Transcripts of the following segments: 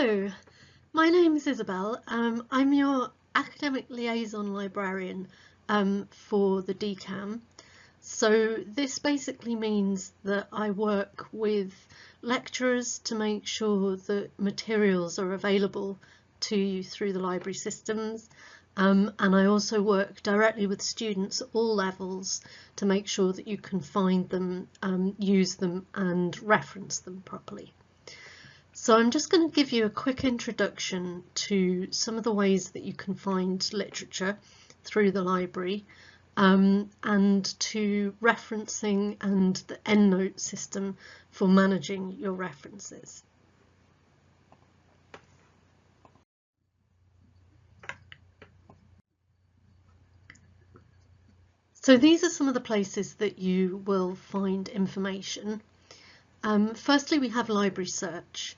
Hello, my name is Isabel. I'm your academic liaison librarian for the DCAM. So this basically means that I work with lecturers to make sure that materials are available to you through the library systems. And I also work directly with students at all levels to make sure that you can find them, use them and reference them properly. So I'm just going to give you a quick introduction to some of the ways that you can find literature through the library and to referencing and the EndNote system for managing your references. So these are some of the places that you will find information. Firstly, we have library search.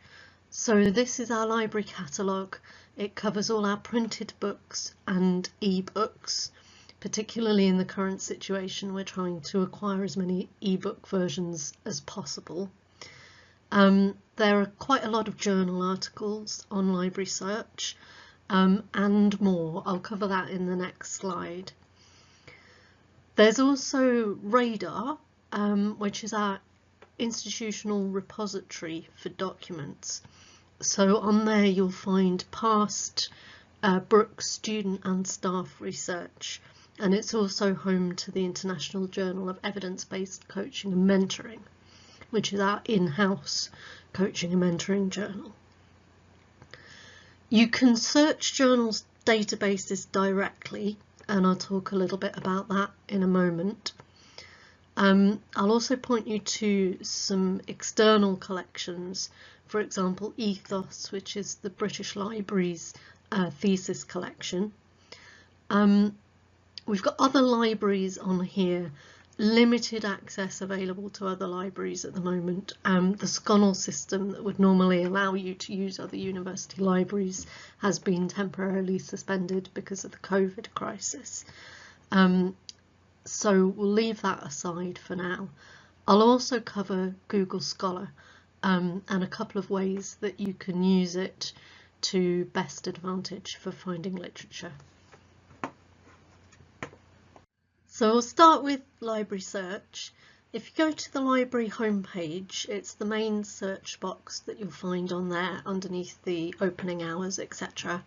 So this is our library catalogue. It covers all our printed books and e-books, particularly in the current situation. We're trying to acquire as many e-book versions as possible. There are quite a lot of journal articles on library search and more. I'll cover that in the next slide. There's also Radar, which is our institutional repository for documents. So on there you'll find past Brooks student and staff research, and it's also home to the International Journal of Evidence-Based Coaching and Mentoring, which is our in-house coaching and mentoring journal. You can search journals databases directly, and I'll talk a little bit about that in a moment. I'll also point you to some external collections, for example Ethos, which is the British Library's thesis collection. We've got other libraries on here, limited access available to other libraries at the moment. The Sconnell system that would normally allow you to use other university libraries has been temporarily suspended because of the COVID crisis. So we'll leave that aside for now. I'll also cover Google Scholar and a couple of ways that you can use it to best advantage for finding literature. So we'll start with library search. If you go to the library homepage, it's the main search box that you'll find on there underneath the opening hours, etc.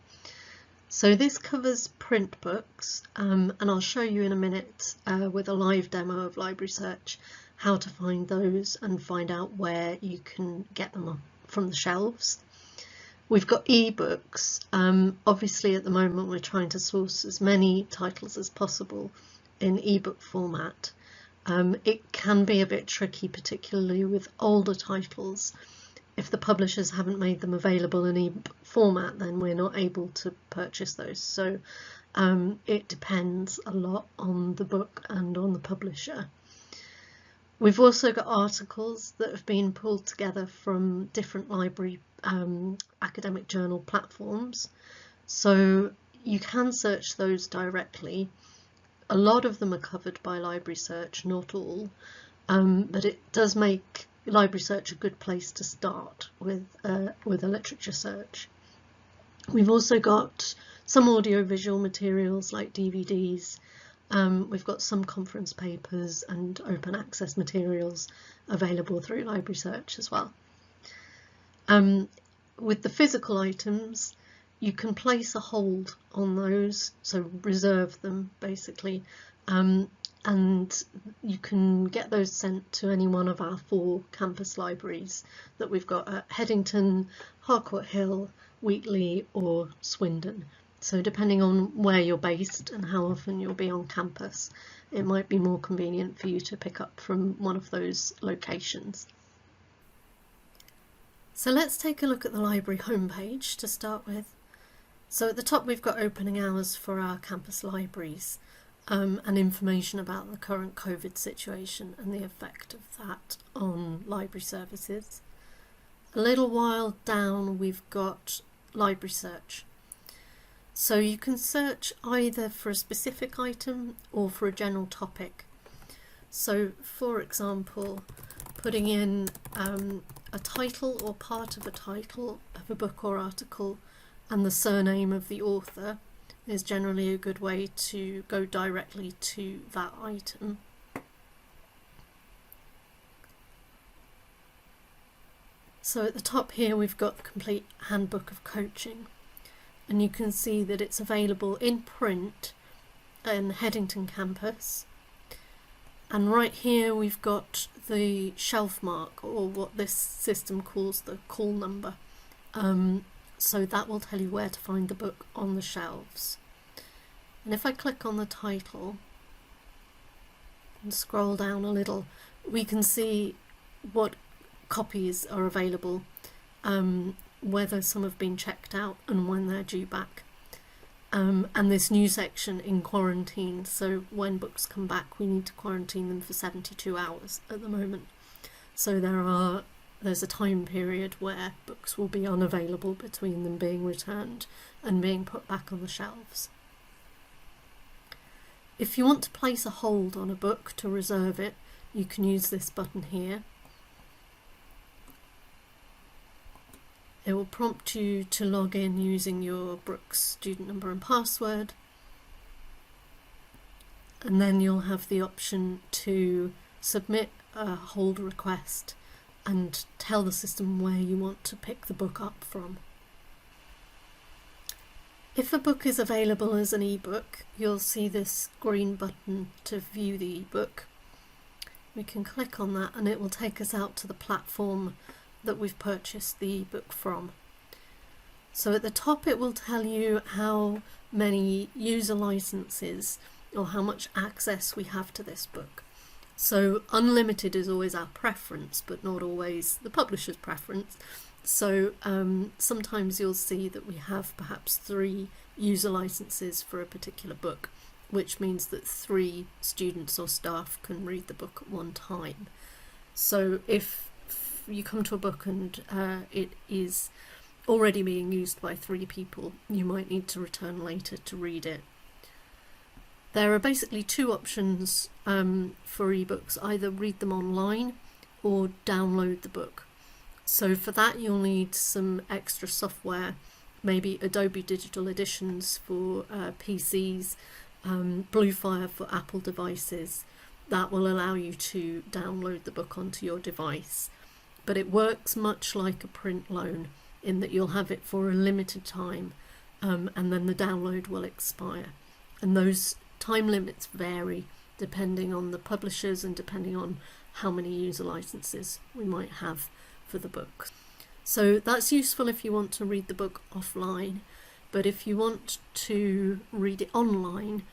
So this covers print books, and I'll show you in a minute with a live demo of library search how to find those and find out where you can get them from the shelves. We've got ebooks. Obviously at the moment we're trying to source as many titles as possible in ebook format. It can be a bit tricky, particularly with older titles. If the publishers haven't made them available in ebook format, then we're not able to purchase those. So it depends a lot on the book and on the publisher. We've also got articles that have been pulled together from different library academic journal platforms. So you can search those directly. A lot of them are covered by library search, not all, but it does make library search a good place to start with a literature search. We've also got some audiovisual materials like DVDs. We've got some conference papers and open access materials available through library search as well. With the physical items, you can place a hold on those, so reserve them basically, and you can get those sent to any one of our 4 campus libraries that we've got at Headington, Harcourt Hill, Wheatley or Swindon. So depending on where you're based and how often you'll be on campus, it might be more convenient for you to pick up from one of those locations. So let's take a look at the library homepage to start with. So at the top we've got opening hours for our campus libraries and information about the current COVID situation and the effect of that on library services. A little while down we've got library search. So you can search either for a specific item or for a general topic. So for example, putting in a title or part of a title of a book or article and the surname of the author is generally a good way to go directly to that item. So at the top here we've got the complete handbook of coaching, and you can see that it's available in print in Headington campus, and right here we've got the shelf mark, or what this system calls the call number, so that will tell you where to find the book on the shelves. And if I click on the title and scroll down a little, we can see what copies are available, whether some have been checked out and when they're due back, and this new section in quarantine, so when books come back we need to quarantine them for 72 hours at the moment, so there's a time period where books will be unavailable between them being returned and being put back on the shelves. If you want to place a hold on a book to reserve it, you can use this button here. It will prompt you to log in using your Brooks student number and password, and then you'll have the option to submit a hold request and tell the system where you want to pick the book up from. If a book is available as an ebook, you'll see this green button to view the ebook. We can click on that and it will take us out to the platform that we've purchased the ebook from. So at the top it will tell you how many user licenses or how much access we have to this book. So unlimited is always our preference, but not always the publisher's preference. So sometimes you'll see that we have perhaps 3 user licenses for a particular book, which means that 3 students or staff can read the book at one time. So if you come to a book and it is already being used by 3 people, you might need to return later to read it. There are basically 2 options for ebooks: either read them online or download the book. So for that you'll need some extra software, maybe Adobe Digital Editions for PCs, Bluefire for Apple devices. That will allow you to download the book onto your device. But it works much like a print loan in that you'll have it for a limited time, and then the download will expire. And those time limits vary depending on the publishers and depending on how many user licenses we might have for the book. So that's useful if you want to read the book offline, but if you want to read it online,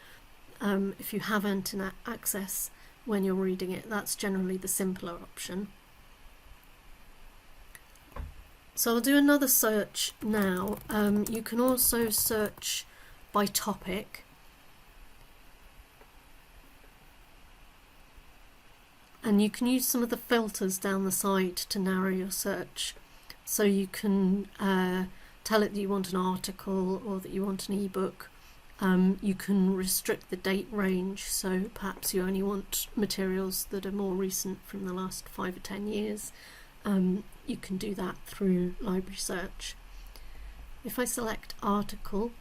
if you have internet access when you're reading it, that's generally the simpler option. So I'll do another search now. You can also search by topic. And you can use some of the filters down the side to narrow your search. So you can tell it that you want an article or that you want an ebook. You can restrict the date range, so perhaps you only want materials that are more recent from the last 5 or 10 years. You can do that through library search. If I select article,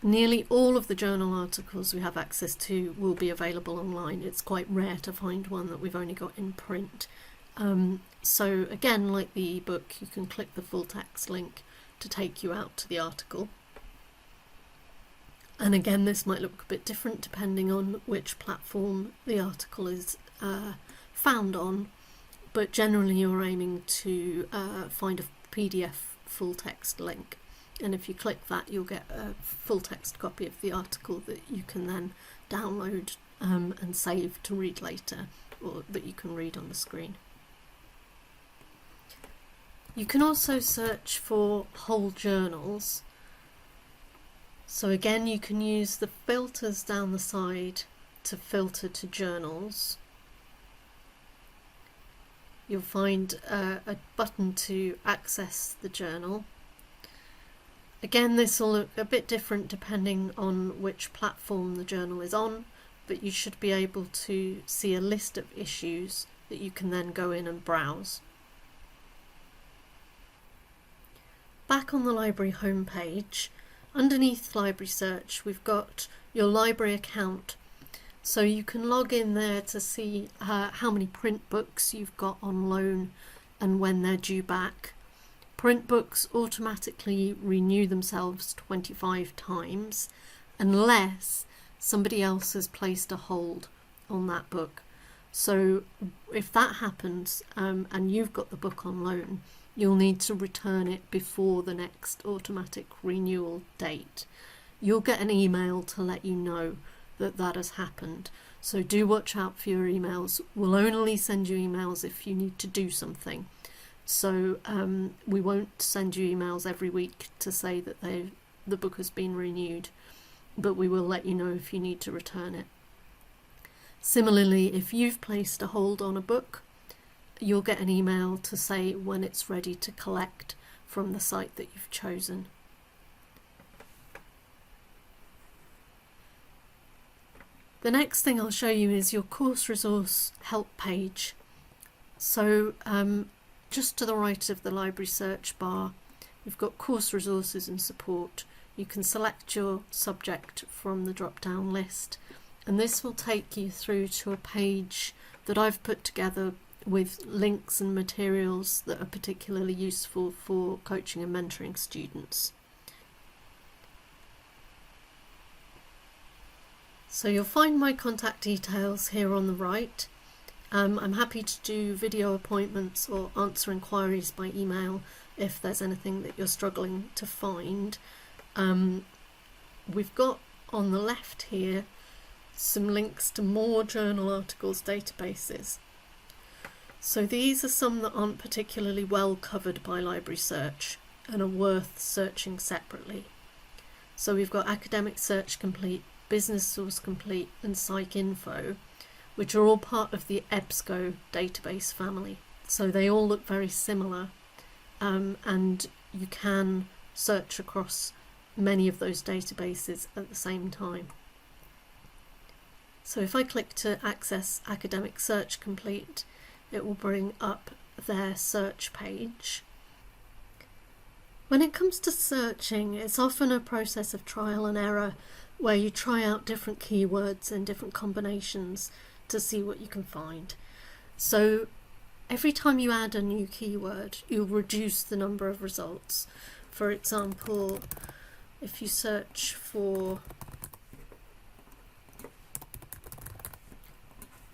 nearly all of the journal articles we have access to will be available online. It's quite rare to find one that we've only got in print. So again, like the ebook, you can click the full text link to take you out to the article. And again, this might look a bit different depending on which platform the article is found on, but generally you're aiming to find a PDF full text link. And if you click that, you'll get a full text copy of the article that you can then download and save to read later, or that you can read on the screen. You can also search for whole journals. So again, you can use the filters down the side to filter to journals. You'll find a button to access the journal. Again, this will look a bit different depending on which platform the journal is on, but you should be able to see a list of issues that you can then go in and browse. Back on the library homepage, underneath Library Search, we've got your library account. So you can log in there to see how many print books you've got on loan and when they're due back. Print books automatically renew themselves 25 times unless somebody else has placed a hold on that book. So if that happens and you've got the book on loan, you'll need to return it before the next automatic renewal date. You'll get an email to let you know that that has happened. So do watch out for your emails. We'll only send you emails if you need to do something. So we won't send you emails every week to say that the book has been renewed, but we will let you know if you need to return it. Similarly, if you've placed a hold on a book, you'll get an email to say when it's ready to collect from the site that you've chosen. The next thing I'll show you is your course resource help page. So just to the right of the library search bar, we've got course resources and support. You can select your subject from the drop-down list, and this will take you through to a page that I've put together with links and materials that are particularly useful for coaching and mentoring students. So you'll find my contact details here on the right. I'm happy to do video appointments or answer inquiries by email if there's anything that you're struggling to find. We've got on the left here some links to more journal articles databases. So these are some that aren't particularly well covered by Library Search and are worth searching separately. So we've got Academic Search Complete, Business Source Complete and PsycInfo, which are all part of the EBSCO database family. So they all look very similar, and you can search across many of those databases at the same time. So if I click to access Academic Search Complete, it will bring up their search page. When it comes to searching, it's often a process of trial and error where you try out different keywords and different combinations to see what you can find. So every time you add a new keyword, you'll reduce the number of results. For example, if you search for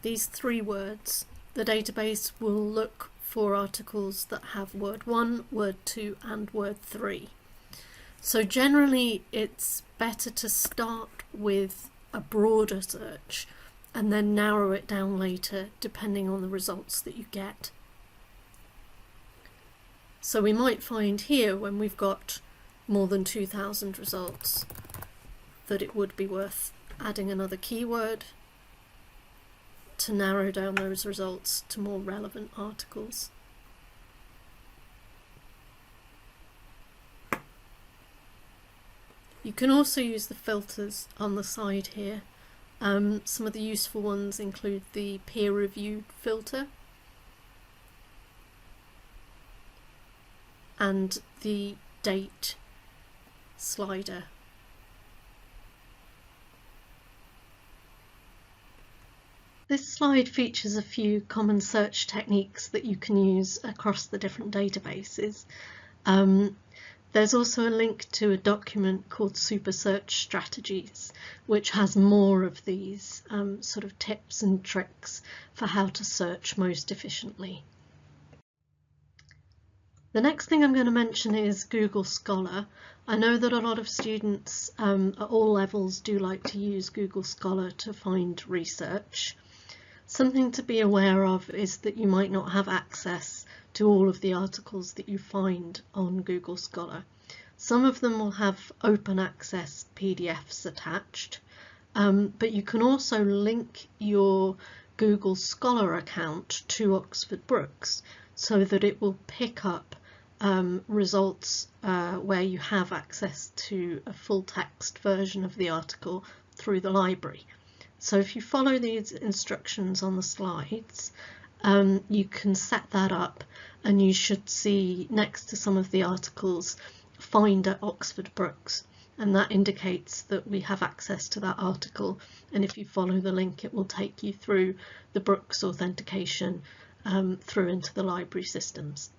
these 3 words, the database will look for articles that have word 1, word 2 and word 3. So generally it's better to start with a broader search and then narrow it down later depending on the results that you get. So we might find here, when we've got more than 2,000 results, that it would be worth adding another keyword to narrow down those results to more relevant articles. You can also use the filters on the side here. Some of the useful ones include the peer-reviewed filter and the date slider. This slide features a few common search techniques that you can use across the different databases. There's also a link to a document called Super Search Strategies, which has more of these sort of tips and tricks for how to search most efficiently. The next thing I'm going to mention is Google Scholar. I know that a lot of students at all levels do like to use Google Scholar to find research. Something to be aware of is that you might not have access to all of the articles that you find on Google Scholar. Some of them will have open access PDFs attached, but you can also link your Google Scholar account to Oxford Brookes so that it will pick up results where you have access to a full text version of the article through the library. So if you follow these instructions on the slides, you can set that up, and you should see next to some of the articles "Find at Oxford Brookes," and that indicates that we have access to that article, and if you follow the link it will take you through the Brookes authentication through into the library systems.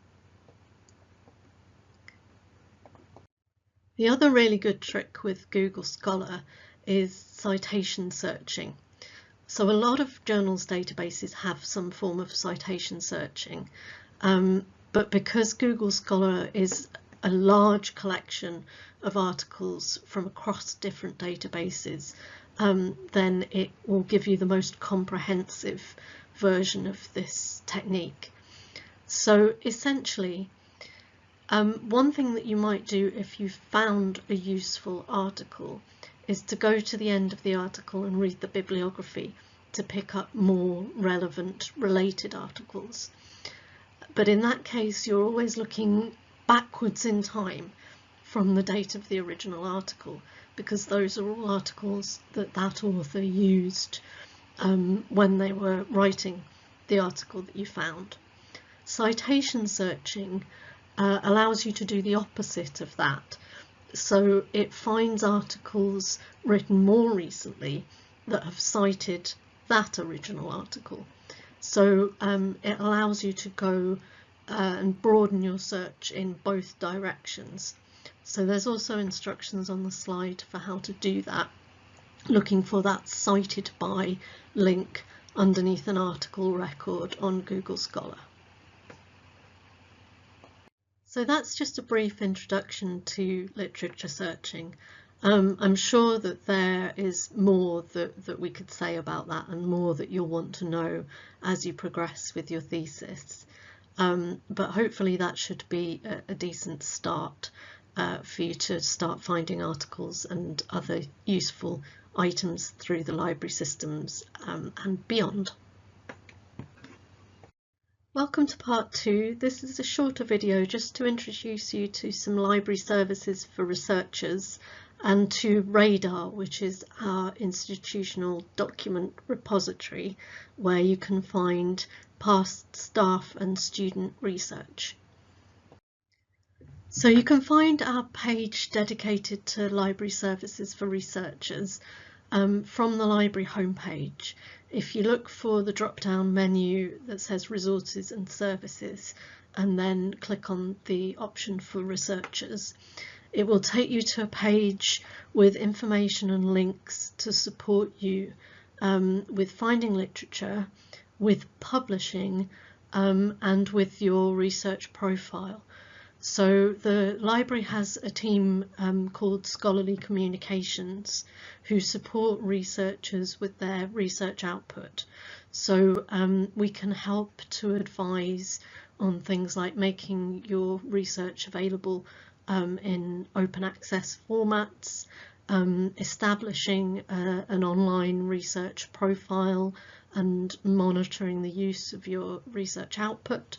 The other really good trick with Google Scholar is citation searching. So a lot of journals databases have some form of citation searching, but because Google Scholar is a large collection of articles from across different databases, then it will give you the most comprehensive version of this technique. So essentially, one thing that you might do if you found a useful article is to go to the end of the article and read the bibliography to pick up more relevant related articles. But in that case, you're always looking backwards in time from the date of the original article, because those are all articles that that author used when they were writing the article that you found. Citation searching allows you to do the opposite of that. So it finds articles written more recently that have cited that original article. So it allows you to go and broaden your search in both directions. So there's also instructions on the slide for how to do that, looking for that cited by link underneath an article record on Google Scholar. So that's just a brief introduction to literature searching. I'm sure that there is more that we could say about that, and more that you'll want to know as you progress with your thesis. But hopefully that should be a decent start for you to start finding articles and other useful items through the library systems and beyond. Welcome to part 2. This is a shorter video just to introduce you to some library services for researchers and to Radar, which is our institutional document repository where you can find past staff and student research. So you can find our page dedicated to library services for researchers from the library homepage. If you look for the drop-down menu that says Resources and Services and then click on the option for researchers, it will take you to a page with information and links to support you with finding literature, with publishing, and with your research profile. So the library has a team called Scholarly Communications who support researchers with their research output. So we can help to advise on things like making your research available in open access formats, establishing an online research profile and monitoring the use of your research output.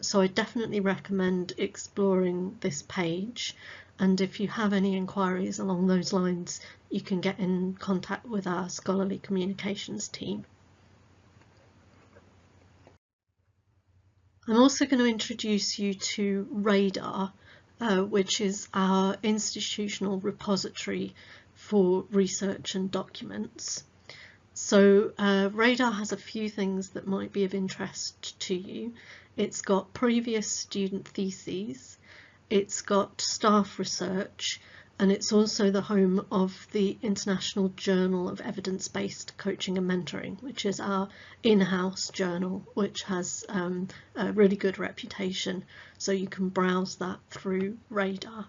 So I definitely recommend exploring this page, and if you have any inquiries along those lines, you can get in contact with our Scholarly Communications team. I'm also going to introduce you to Radar, which is our institutional repository for research and documents. So Radar has a few things that might be of interest to you. It's got previous student theses, it's got staff research, and it's also the home of the International Journal of Evidence-Based Coaching and Mentoring, which is our in-house journal, which has a really good reputation, so you can browse that through Radar.